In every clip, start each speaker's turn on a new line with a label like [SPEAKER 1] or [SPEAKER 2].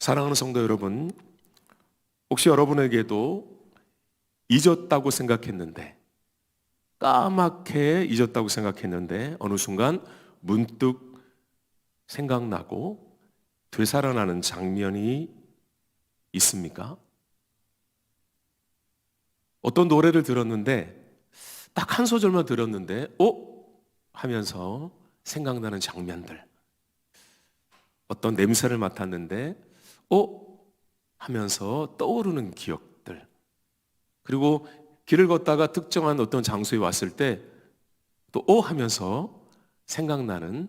[SPEAKER 1] 사랑하는 성도 여러분, 혹시 여러분에게도 잊었다고 생각했는데, 까맣게 잊었다고 생각했는데 어느 순간 문득 생각나고 되살아나는 장면이 있습니까? 어떤 노래를 들었는데 딱 한 소절만 들었는데 하면서 생각나는 장면들, 어떤 냄새를 맡았는데 하면서 떠오르는 기억들, 그리고 길을 걷다가 특정한 어떤 장소에 왔을 때 또 하면서 생각나는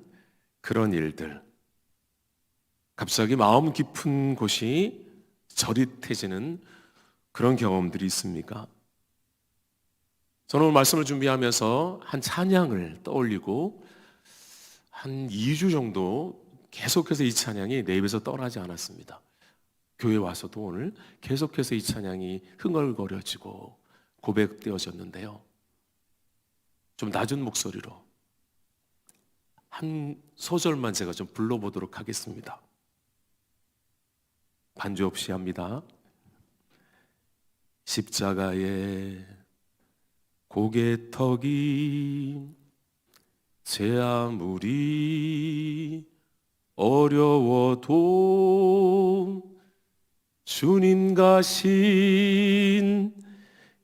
[SPEAKER 1] 그런 일들, 갑자기 마음 깊은 곳이 저릿해지는 그런 경험들이 있습니까? 저는 오늘 말씀을 준비하면서 한 찬양을 떠올리고 한 2주 정도 계속해서 이 찬양이 내 입에서 떠나지 않았습니다. 교회 와서도 오늘 계속해서 이 찬양이 흥얼거려지고 고백되어졌는데요. 좀 낮은 목소리로 한 소절만 제가 좀 불러보도록 하겠습니다. 반주 없이 합니다. 십자가에 고개턱이 제 아무리 어려워도 주님 가신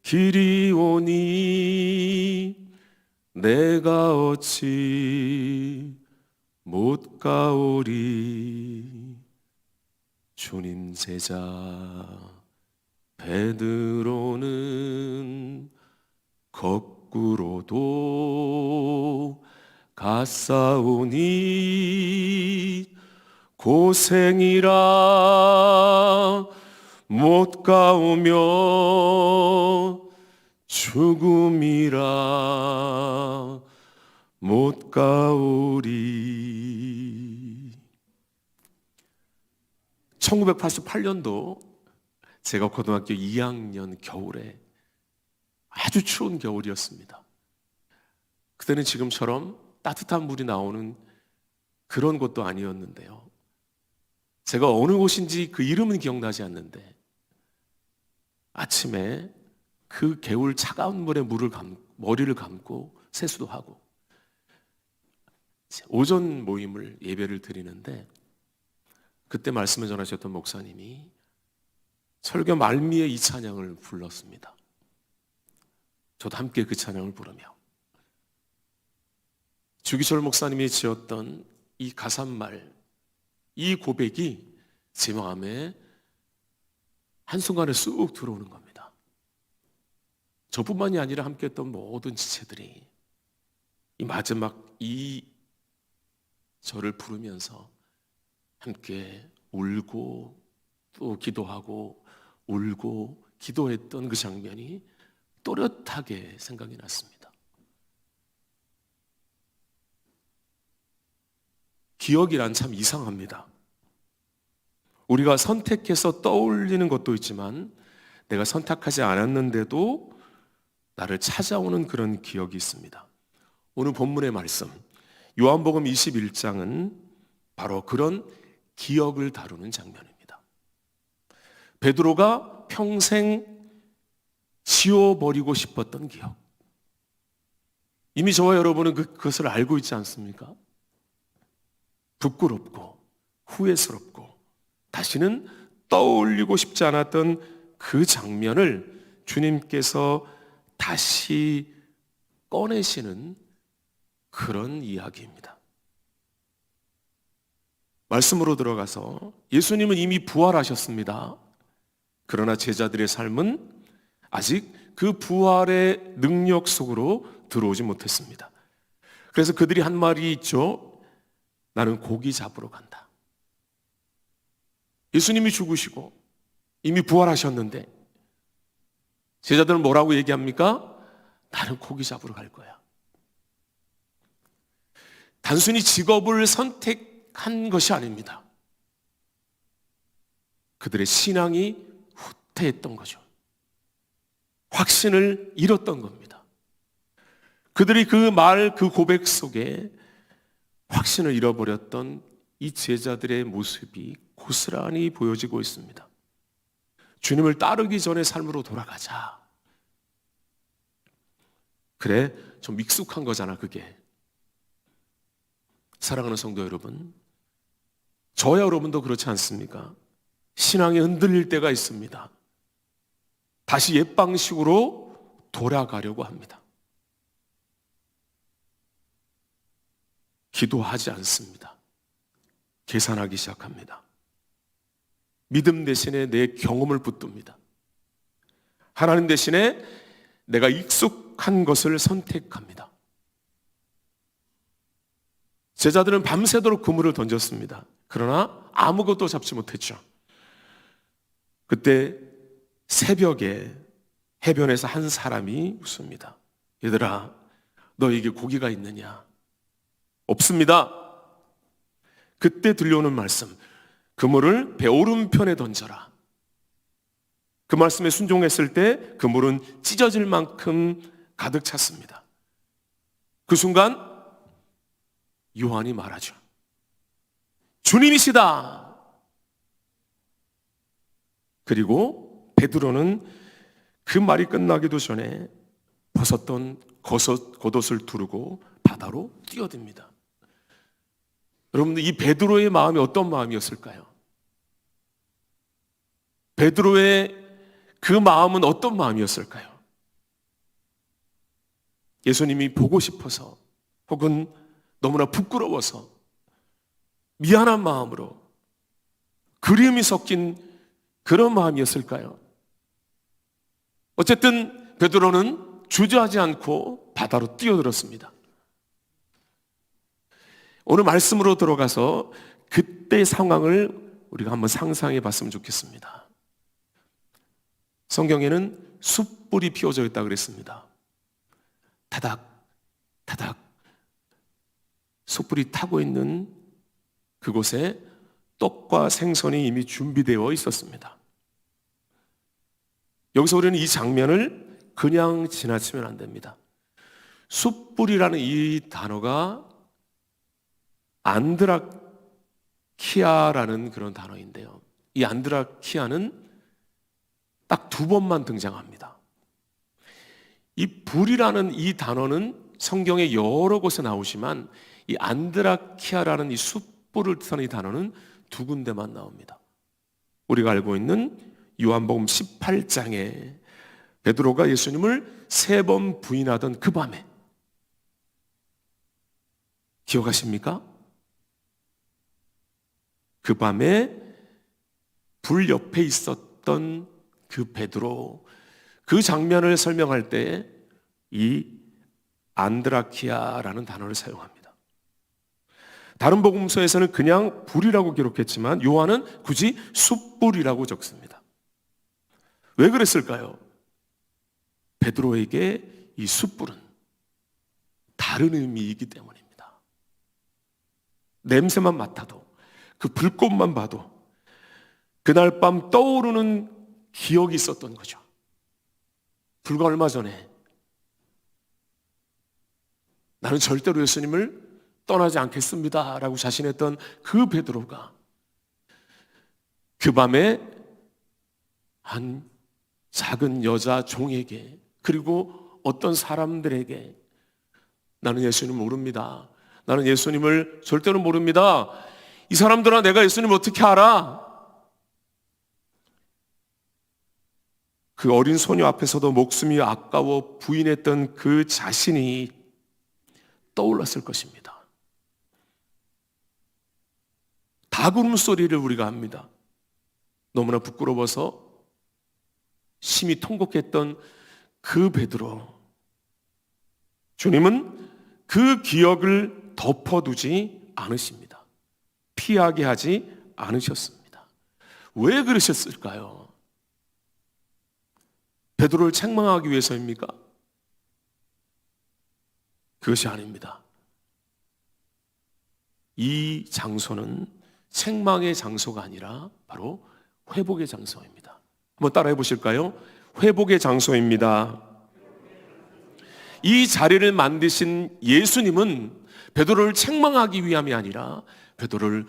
[SPEAKER 1] 길이 오니 내가 어찌 못 가오리. 주님 제자 베드로는 거꾸로도 갔사오니 고생이라 못 가오며 죽음이라 못 가오리. 1988년도 제가 고등학교 2학년 겨울에 아주 추운 겨울이었습니다. 그때는 지금처럼 따뜻한 물이 나오는 그런 곳도 아니었는데요. 제가 어느 곳인지 그 이름은 기억나지 않는데 아침에 그 개울 차가운 물에 머리를 감고 세수도 하고 오전 모임을 예배를 드리는데 그때 말씀을 전하셨던 목사님이 설교 말미에 이 찬양을 불렀습니다. 저도 함께 그 찬양을 부르며 주기철 목사님이 지었던 이 가사말, 이 고백이 제 마음에 한순간에 쑥 들어오는 겁니다. 저뿐만이 아니라 함께했던 모든 지체들이 이 마지막 이 절을 부르면서 함께 울고 또 기도하고 울고 기도했던 그 장면이 또렷하게 생각이 났습니다. 기억이란 참 이상합니다. 우리가 선택해서 떠올리는 것도 있지만 내가 선택하지 않았는데도 나를 찾아오는 그런 기억이 있습니다. 오늘 본문의 말씀 요한복음 21장은 바로 그런 기억을 다루는 장면입니다. 베드로가 평생 지워버리고 싶었던 기억, 이미 저와 여러분은 그것을 알고 있지 않습니까? 부끄럽고 후회스럽고 다시는 떠올리고 싶지 않았던 그 장면을 주님께서 다시 꺼내시는 그런 이야기입니다. 말씀으로 들어가서 예수님은 이미 부활하셨습니다. 그러나 제자들의 삶은 아직 그 부활의 능력 속으로 들어오지 못했습니다. 그래서 그들이 한 말이 있죠. 나는 고기 잡으러 간다. 예수님이 죽으시고 이미 부활하셨는데 제자들은 뭐라고 얘기합니까? 나는 고기 잡으러 갈 거야. 단순히 직업을 선택한 것이 아닙니다. 그들의 신앙이 후퇴했던 거죠. 확신을 잃었던 겁니다. 그들이 그 말, 그 고백 속에 확신을 잃어버렸던 이 제자들의 모습이 고스란히 보여지고 있습니다. 주님을 따르기 전에 삶으로 돌아가자. 그래, 좀 익숙한 거잖아, 그게. 사랑하는 성도 여러분, 저야 여러분도 그렇지 않습니까? 신앙이 흔들릴 때가 있습니다. 다시 옛 방식으로 돌아가려고 합니다. 기도하지 않습니다. 계산하기 시작합니다. 믿음 대신에 내 경험을 붙듭니다. 하나님 대신에 내가 익숙한 것을 선택합니다. 제자들은 밤새도록 그물을 던졌습니다. 그러나 아무것도 잡지 못했죠. 그때 새벽에 해변에서 한 사람이 묻습니다. 얘들아, 너에게 고기가 있느냐? 없습니다. 그때 들려오는 말씀, 그물을 배 오른편에 던져라. 그 말씀에 순종했을 때 그물은 찢어질 만큼 가득 찼습니다. 그 순간 요한이 말하죠. 주님이시다. 그리고 베드로는 그 말이 끝나기도 전에 벗었던 겉옷을 두르고 바다로 뛰어듭니다. 여러분들, 이 베드로의 마음이 어떤 마음이었을까요? 베드로의 그 마음은 어떤 마음이었을까요? 예수님이 보고 싶어서, 혹은 너무나 부끄러워서, 미안한 마음으로, 그리움이 섞인 그런 마음이었을까요? 어쨌든 베드로는 주저하지 않고 바다로 뛰어들었습니다. 오늘 말씀으로 들어가서 그때 상황을 우리가 한번 상상해 봤으면 좋겠습니다. 성경에는 숯불이 피워져 있다고 그랬습니다. 타닥 타닥 숯불이 타고 있는 그곳에 떡과 생선이 이미 준비되어 있었습니다. 여기서 우리는 이 장면을 그냥 지나치면 안 됩니다. 숯불이라는 이 단어가 안드라키아라는 그런 단어인데요. 이 안드라키아는 딱 2번만 등장합니다. 이 불이라는 이 단어는 성경의 여러 곳에 나오지만 이 안드라키아라는 이 숯불을 뜻하는 이 단어는 2군데만 나옵니다. 우리가 알고 있는 요한복음 18장에 베드로가 예수님을 3번 부인하던 그 밤에, 기억하십니까? 그 밤에 불 옆에 있었던 그 베드로, 그 장면을 설명할 때 이 안드라키아라는 단어를 사용합니다. 다른 복음서에서는 그냥 불이라고 기록했지만 요한은 굳이 숯불이라고 적습니다. 왜 그랬을까요? 베드로에게 이 숯불은 다른 의미이기 때문입니다. 냄새만 맡아도, 그 불꽃만 봐도 그날 밤 떠오르는 기억이 있었던 거죠. 불과 얼마 전에 나는 절대로 예수님을 떠나지 않겠습니다 라고 자신했던 그 베드로가 그 밤에 한 작은 여자 종에게, 그리고 어떤 사람들에게 나는 예수님을 모릅니다, 나는 예수님을 절대로 모릅니다, 이 사람들아 내가 예수님을 어떻게 알아? 그 어린 소녀 앞에서도 목숨이 아까워 부인했던 그 자신이 떠올랐을 것입니다. 닭 울음소리를 우리가 합니다. 너무나 부끄러워서 심히 통곡했던 그 베드로, 주님은 그 기억을 덮어두지 않으십니다. 피하게 하지 않으셨습니다. 왜 그러셨을까요? 베드로를 책망하기 위해서입니까? 그것이 아닙니다. 이 장소는 책망의 장소가 아니라 바로 회복의 장소입니다. 한번 따라해 보실까요? 회복의 장소입니다. 이 자리를 만드신 예수님은 베드로를 책망하기 위함이 아니라 베드로를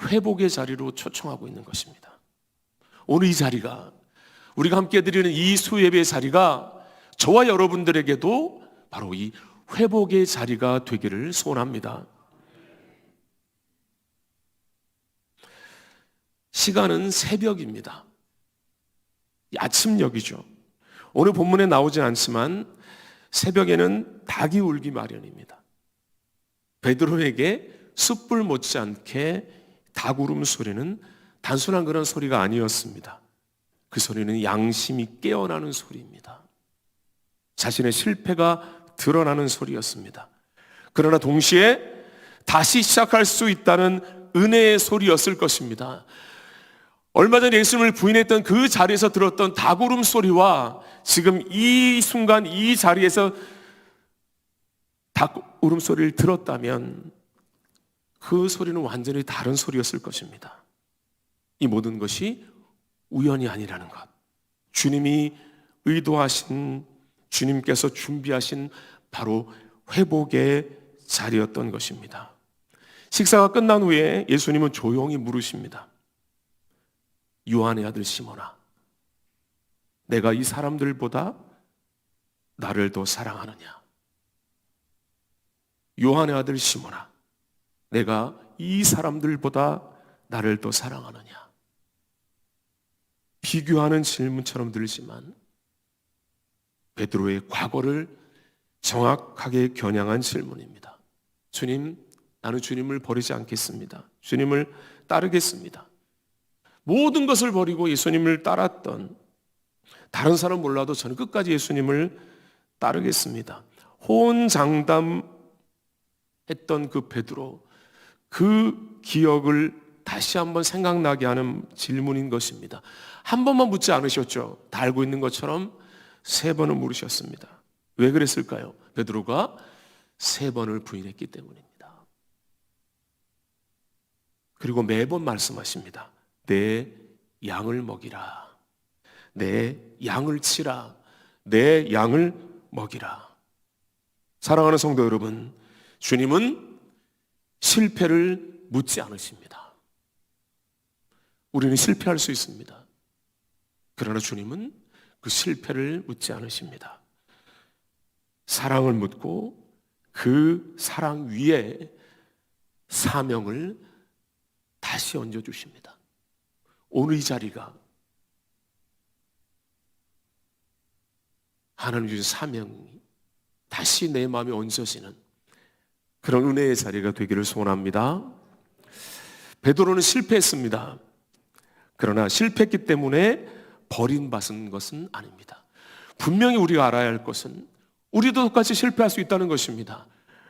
[SPEAKER 1] 회복의 자리로 초청하고 있는 것입니다. 오늘 이 자리가, 우리가 함께 드리는 이 수예배의 자리가 저와 여러분들에게도 바로 이 회복의 자리가 되기를 소원합니다. 시간은 새벽입니다. 아침녘이죠. 오늘 본문에 나오진 않지만 새벽에는 닭이 울기 마련입니다. 베드로에게 숯불 못지않게 닭 울음소리는 단순한 그런 소리가 아니었습니다. 그 소리는 양심이 깨어나는 소리입니다. 자신의 실패가 드러나는 소리였습니다. 그러나 동시에 다시 시작할 수 있다는 은혜의 소리였을 것입니다. 얼마 전에 예수님을 부인했던 그 자리에서 들었던 닭 울음소리와 지금 이 순간 이 자리에서 닭 울음소리를 들었다면 그 소리는 완전히 다른 소리였을 것입니다. 이 모든 것이 우연이 아니라는 것, 주님이 의도하신, 주님께서 준비하신 바로 회복의 자리였던 것입니다. 식사가 끝난 후에 예수님은 조용히 물으십니다. 요한의 아들 시몬아, 내가 이 사람들보다 나를 더 사랑하느냐? 요한의 아들 시몬아, 내가 이 사람들보다 나를 더 사랑하느냐? 비교하는 질문처럼 들리지만 베드로의 과거를 정확하게 겨냥한 질문입니다. 주님, 나는 주님을 버리지 않겠습니다. 주님을 따르겠습니다. 모든 것을 버리고 예수님을 따랐던, 다른 사람 몰라도 저는 끝까지 예수님을 따르겠습니다. 호언장담했던 그 베드로, 그 기억을 다시 한번 생각나게 하는 질문인 것입니다. 한 번만 묻지 않으셨죠? 다 알고 있는 것처럼 3번을 물으셨습니다. 왜 그랬을까요? 베드로가 3번을 부인했기 때문입니다. 그리고 매번 말씀하십니다. 내 양을 먹이라. 내 양을 치라. 내 양을 먹이라. 사랑하는 성도 여러분, 주님은 실패를 묻지 않으십니다. 우리는 실패할 수 있습니다. 그러나 주님은 그 실패를 묻지 않으십니다. 사랑을 묻고 그 사랑 위에 사명을 다시 얹어주십니다. 오늘 이 자리가 하나님 주신 사명이 다시 내 마음에 얹어지는 그런 은혜의 자리가 되기를 소원합니다. 베드로는 실패했습니다. 그러나 실패했기 때문에 버림받은 것은 아닙니다. 분명히 우리가 알아야 할 것은 우리도 똑같이 실패할 수 있다는 것입니다.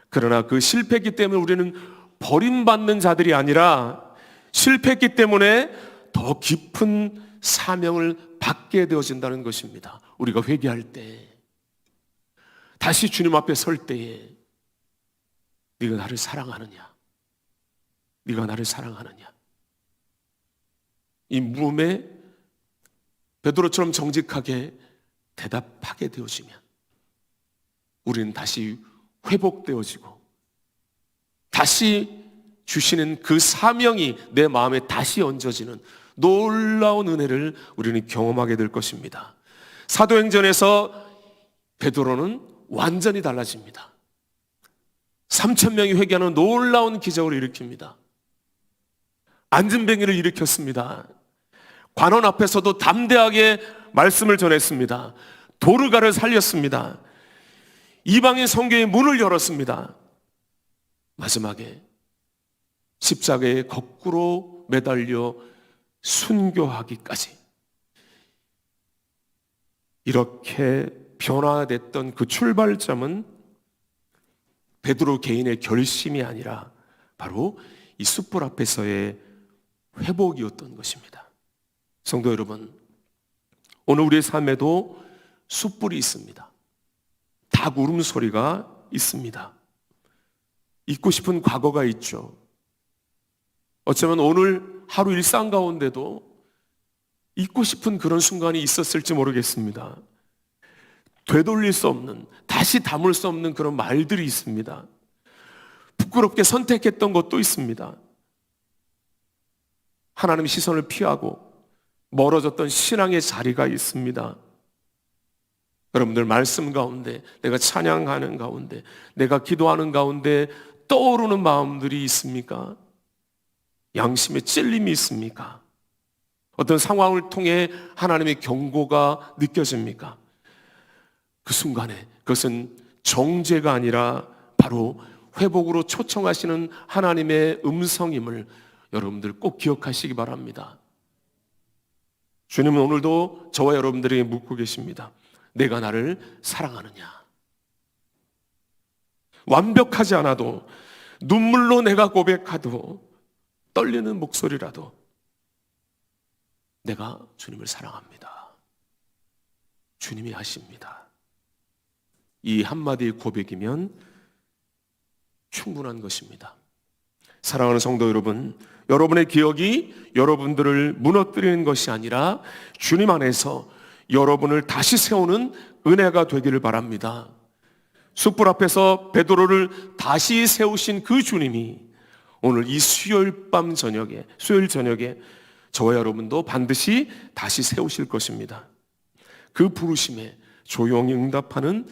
[SPEAKER 1] 그러나 그 실패했기 때문에 우리는 버림받는 자들이 아니라 실패했기 때문에 더 깊은 사명을 받게 되어진다는 것입니다. 우리가 회개할 때, 다시 주님 앞에 설 때에 네가 나를 사랑하느냐? 네가 나를 사랑하느냐? 이 물음에 베드로처럼 정직하게 대답하게 되어지면 우리는 다시 회복되어지고 다시 주시는 그 사명이 내 마음에 다시 얹어지는 놀라운 은혜를 우리는 경험하게 될 것입니다. 사도행전에서 베드로는 완전히 달라집니다. 3,000명이 회개하는 놀라운 기적을 일으킵니다. 안진뱅이를 일으켰습니다. 관원 앞에서도 담대하게 말씀을 전했습니다. 도르가를 살렸습니다. 이방인 선교의 문을 열었습니다. 마지막에 십자가에 거꾸로 매달려 순교하기까지 이렇게 변화됐던 그 출발점은 베드로 개인의 결심이 아니라 바로 이 숯불 앞에서의 회복이었던 것입니다. 성도 여러분, 오늘 우리의 삶에도 숯불이 있습니다. 닭 울음소리가 있습니다. 잊고 싶은 과거가 있죠. 어쩌면 오늘 하루 일상 가운데도 잊고 싶은 그런 순간이 있었을지 모르겠습니다. 되돌릴 수 없는, 다시 담을 수 없는 그런 말들이 있습니다. 부끄럽게 선택했던 것도 있습니다. 하나님의 시선을 피하고 멀어졌던 신앙의 자리가 있습니다. 여러분들 말씀 가운데, 내가 찬양하는 가운데, 내가 기도하는 가운데 떠오르는 마음들이 있습니까? 양심의 찔림이 있습니까? 어떤 상황을 통해 하나님의 경고가 느껴집니까? 그 순간에 그것은 정죄가 아니라 바로 회복으로 초청하시는 하나님의 음성임을 여러분들 꼭 기억하시기 바랍니다. 주님은 오늘도 저와 여러분들에게 묻고 계십니다. 내가 나를 사랑하느냐? 완벽하지 않아도, 눈물로 내가 고백하도, 떨리는 목소리라도 내가 주님을 사랑합니다. 주님이 아십니다. 이 한마디의 고백이면 충분한 것입니다. 사랑하는 성도 여러분, 여러분의 기억이 여러분들을 무너뜨리는 것이 아니라 주님 안에서 여러분을 다시 세우는 은혜가 되기를 바랍니다. 숯불 앞에서 베드로를 다시 세우신 그 주님이 오늘 이 수요일 저녁에 저와 여러분도 반드시 다시 세우실 것입니다. 그 부르심에 조용히 응답하는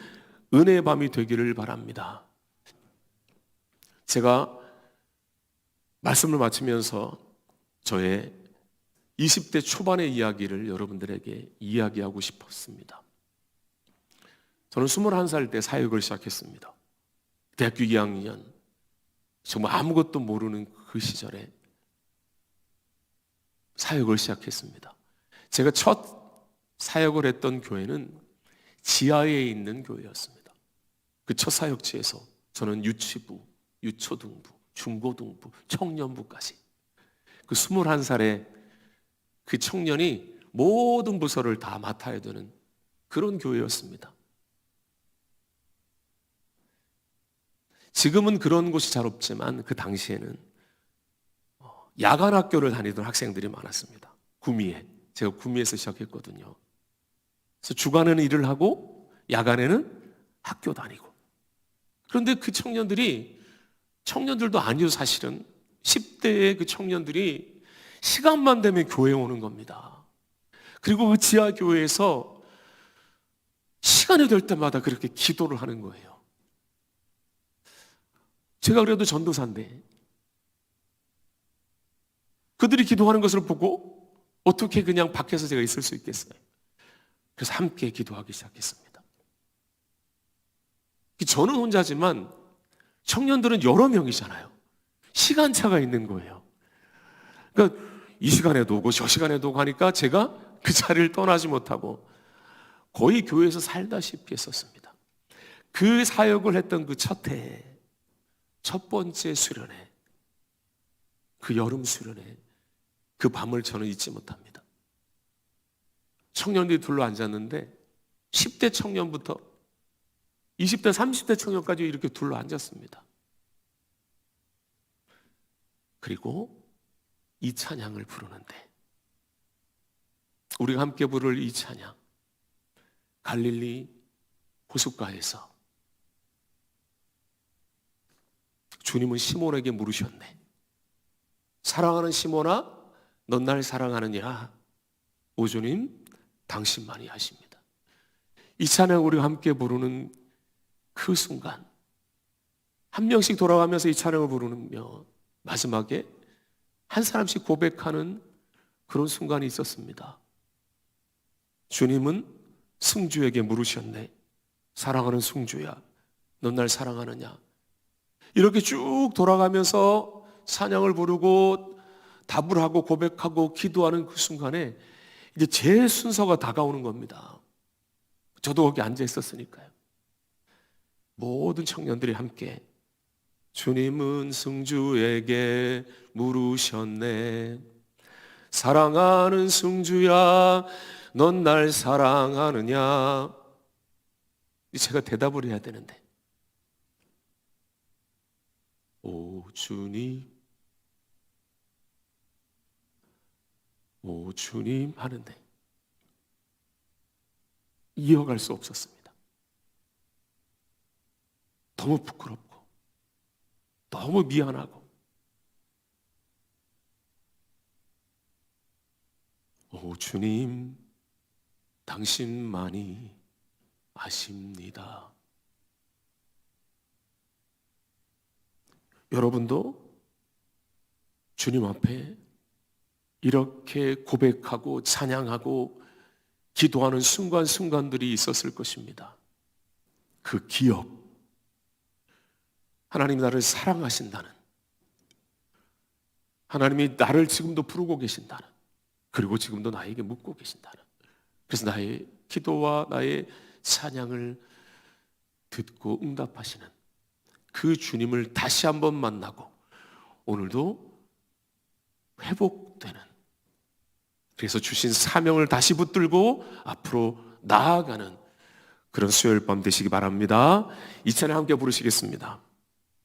[SPEAKER 1] 은혜의 밤이 되기를 바랍니다. 제가 말씀을 마치면서 저의 20대 초반의 이야기를 여러분들에게 이야기하고 싶었습니다. 저는 21살 때 사역을 시작했습니다. 대학교 2학년, 정말 아무것도 모르는 그 시절에 사역을 시작했습니다. 제가 첫 사역을 했던 교회는 지하에 있는 교회였습니다. 그 첫 사역지에서 저는 유치부, 유초등부, 중고등부, 청년부까지 그 21살의 그 청년이 모든 부서를 다 맡아야 되는 그런 교회였습니다. 지금은 그런 곳이 잘 없지만 그 당시에는 야간 학교를 다니던 학생들이 많았습니다. 구미에. 제가 구미에서 시작했거든요. 그래서 주간에는 일을 하고 야간에는 학교 다니고. 그런데 그 청년들도 아니요, 사실은 10대의 그 청년들이 시간만 되면 교회에 오는 겁니다. 그리고 그 지하교회에서 시간이 될 때마다 그렇게 기도를 하는 거예요. 제가 그래도 전도사인데 그들이 기도하는 것을 보고 어떻게 그냥 밖에서 제가 있을 수 있겠어요? 그래서 함께 기도하기 시작했습니다. 저는 혼자지만 청년들은 여러 명이잖아요. 시간차가 있는 거예요. 그러니까 이 시간에도 오고 저 시간에도 오고 하니까 제가 그 자리를 떠나지 못하고 거의 교회에서 살다시피 했었습니다. 그 사역을 했던 그 첫 해에, 첫 번째 수련회, 그 여름 수련회, 그 밤을 저는 잊지 못합니다. 청년들이 둘러앉았는데 10대 청년부터 20대, 30대 청년까지 이렇게 둘러앉았습니다. 그리고 이 찬양을 부르는데 우리가 함께 부를 이 찬양, 갈릴리 호숫가에서 주님은 시몬에게 물으셨네. 사랑하는 시몬아, 넌 날 사랑하느냐? 오 주님, 당신만이 아십니다. 이 찬양 우리가 함께 부르는 그 순간 한 명씩 돌아가면서 이 찬양을 부르며 마지막에 한 사람씩 고백하는 그런 순간이 있었습니다. 주님은 승주에게 물으셨네. 사랑하는 승주야, 넌 날 사랑하느냐? 이렇게 쭉 돌아가면서 찬양을 부르고 답을 하고 고백하고 기도하는 그 순간에 이제 제 순서가 다가오는 겁니다. 저도 거기 앉아 있었으니까요. 모든 청년들이 함께 주님은 승주에게 물으셨네. 사랑하는 승주야, 넌 날 사랑하느냐? 제가 대답을 해야 되는데 오 주님, 오 주님 하는데 이어갈 수 없었습니다. 너무 부끄럽고 너무 미안하고 오 주님, 당신만이 아십니다. 여러분도 주님 앞에 이렇게 고백하고 찬양하고 기도하는 순간순간들이 있었을 것입니다. 그 기억, 하나님이 나를 사랑하신다는, 하나님이 나를 지금도 부르고 계신다는, 그리고 지금도 나에게 묻고 계신다는, 그래서 나의 기도와 나의 찬양을 듣고 응답하시는 그 주님을 다시 한번 만나고 오늘도 회복되는, 그래서 주신 사명을 다시 붙들고 앞으로 나아가는 그런 수요일 밤 되시기 바랍니다. 이 찬양 함께 부르시겠습니다.